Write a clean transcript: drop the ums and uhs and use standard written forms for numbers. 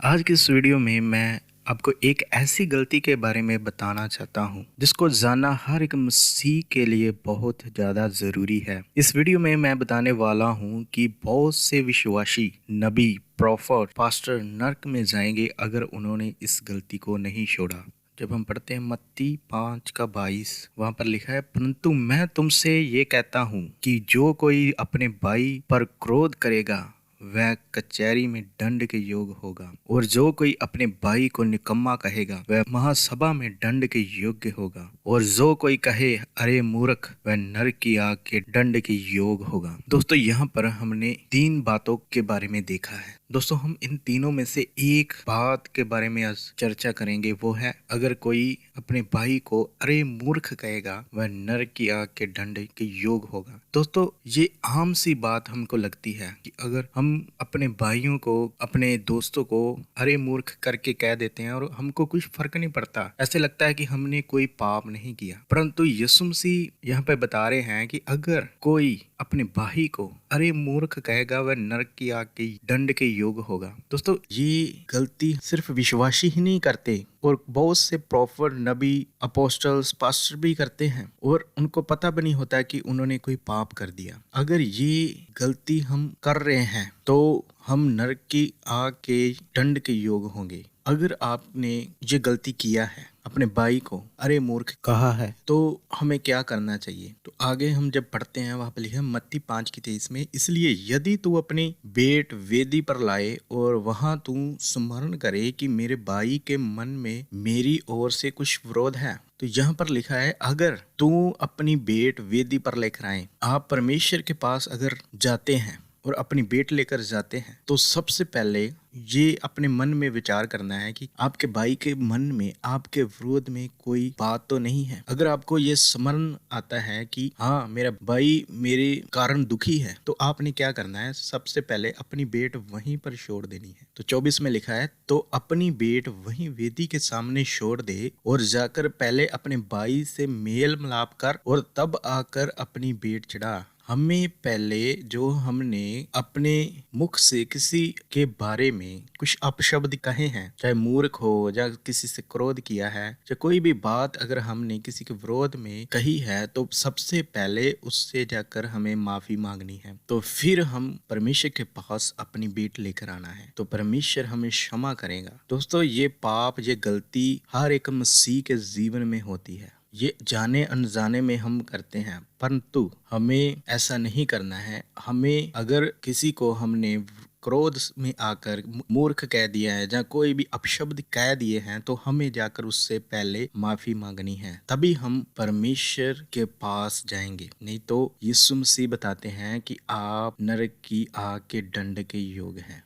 आज की इस वीडियो में मैं आपको एक ऐसी गलती के बारे में बताना चाहता हूँ जिसको जानना हर एक मसीह के लिए बहुत ज़्यादा ज़रूरी है। इस वीडियो में मैं बताने वाला हूँ कि बहुत से विश्वासी नबी, प्रॉफट, पास्टर नरक में जाएंगे अगर उन्होंने इस गलती को नहीं छोड़ा। जब हम पढ़ते हैं मत्ती 5:22, वहाँ पर लिखा है, परंतु मैं तुमसे ये कहता हूँ कि जो कोई अपने भाई पर क्रोध करेगा वह कचहरी में दंड के योग्य होगा, और जो कोई अपने भाई को निकम्मा कहेगा वह महासभा में दंड के योग्य होगा, और जो कोई कहे अरे मूर्ख वह नरक की आग के दंड के योग्य होगा। दोस्तों, यहाँ पर हमने 3 बातों के बारे में देखा है। दोस्तों, हम इन तीनों में से एक बात के बारे में आज चर्चा करेंगे, वो है अगर कोई अपने भाई को अरे मूर्ख कहेगा वह नरक की आग के दंड के योग्य होगा। दोस्तों, ये आम सी बात हमको लगती है कि अगर हम अपने भाइयों को, अपने दोस्तों को अरे मूर्ख करके कह देते हैं और हमको कुछ फर्क नहीं पड़ता, ऐसे लगता है कि हमने कोई पाप नहीं किया। परंतु यीशु मसीह यहाँ पे बता रहे हैं कि अगर कोई अपने भाई को अरे मूर्ख कहेगा वह नरक की आग के दंड के योग्य होगा। दोस्तों, ये गलती सिर्फ विश्वासी ही नहीं करते, और बहुत से प्रॉफट, नबी, अपोस्टल्स, पास्टर भी करते हैं, और उनको पता भी नहीं होता कि उन्होंने कोई पाप कर दिया। अगर ये गलती हम कर रहे हैं तो हम नरक की आग के दंड के योग्य होंगे। अगर आपने ये गलती किया है, अपने भाई को अरे मूर्ख कहा है, तो हमें क्या करना चाहिए? तो आगे हम जब पढ़ते हैं वहां पर लिखा है मत्ती 5:23 में, इसलिए यदि तू अपनी बेट वेदी पर लाए और वहां तू स्मरण करे कि मेरे भाई के मन में मेरी ओर से कुछ विरोध है। तो यहाँ पर लिखा है अगर तू अपनी बेट वेदी पर लेकर आए, आप परमेश्वर के पास अगर जाते हैं और अपनी बेट लेकर जाते हैं, तो सबसे पहले ये अपने मन में विचार करना है कि आपके भाई के मन में आपके विरोध में कोई बात तो नहीं है। अगर आपको ये स्मरण आता है कि हाँ, मेरा भाई मेरे कारण दुखी है, तो आपने क्या करना है? सबसे पहले अपनी बेट वहीं पर छोड़ देनी है। तो 24 में लिखा है, तो अपनी बेट वहीं वेदी के सामने छोड़ दे और जाकर पहले अपने भाई से मेल मिलाप कर और तब आकर अपनी बेट चढ़ा। हमें पहले जो हमने अपने मुख से किसी के बारे में कुछ अपशब्द कहे हैं, चाहे मूर्ख हो या किसी से क्रोध किया है, चाहे कोई भी बात अगर हमने किसी के विरोध में कही है, तो सबसे पहले उससे जाकर हमें माफी मांगनी है। तो फिर हम परमेश्वर के पास अपनी बेट लेकर आना है, तो परमेश्वर हमें क्षमा करेगा। दोस्तों, ये पाप, ये गलती हर एक मसीह के जीवन में होती है। ये जाने अनजाने में हम करते हैं, परंतु हमें ऐसा नहीं करना है। हमें अगर किसी को हमने क्रोध में आकर मूर्ख कह दिया है या कोई भी अपशब्द कह दिए हैं, तो हमें जाकर उससे पहले माफी मांगनी है, तभी हम परमेश्वर के पास जाएंगे। नहीं तो यीशु मसीह बताते हैं कि आप नरक की आग के दंड के योग्य हैं।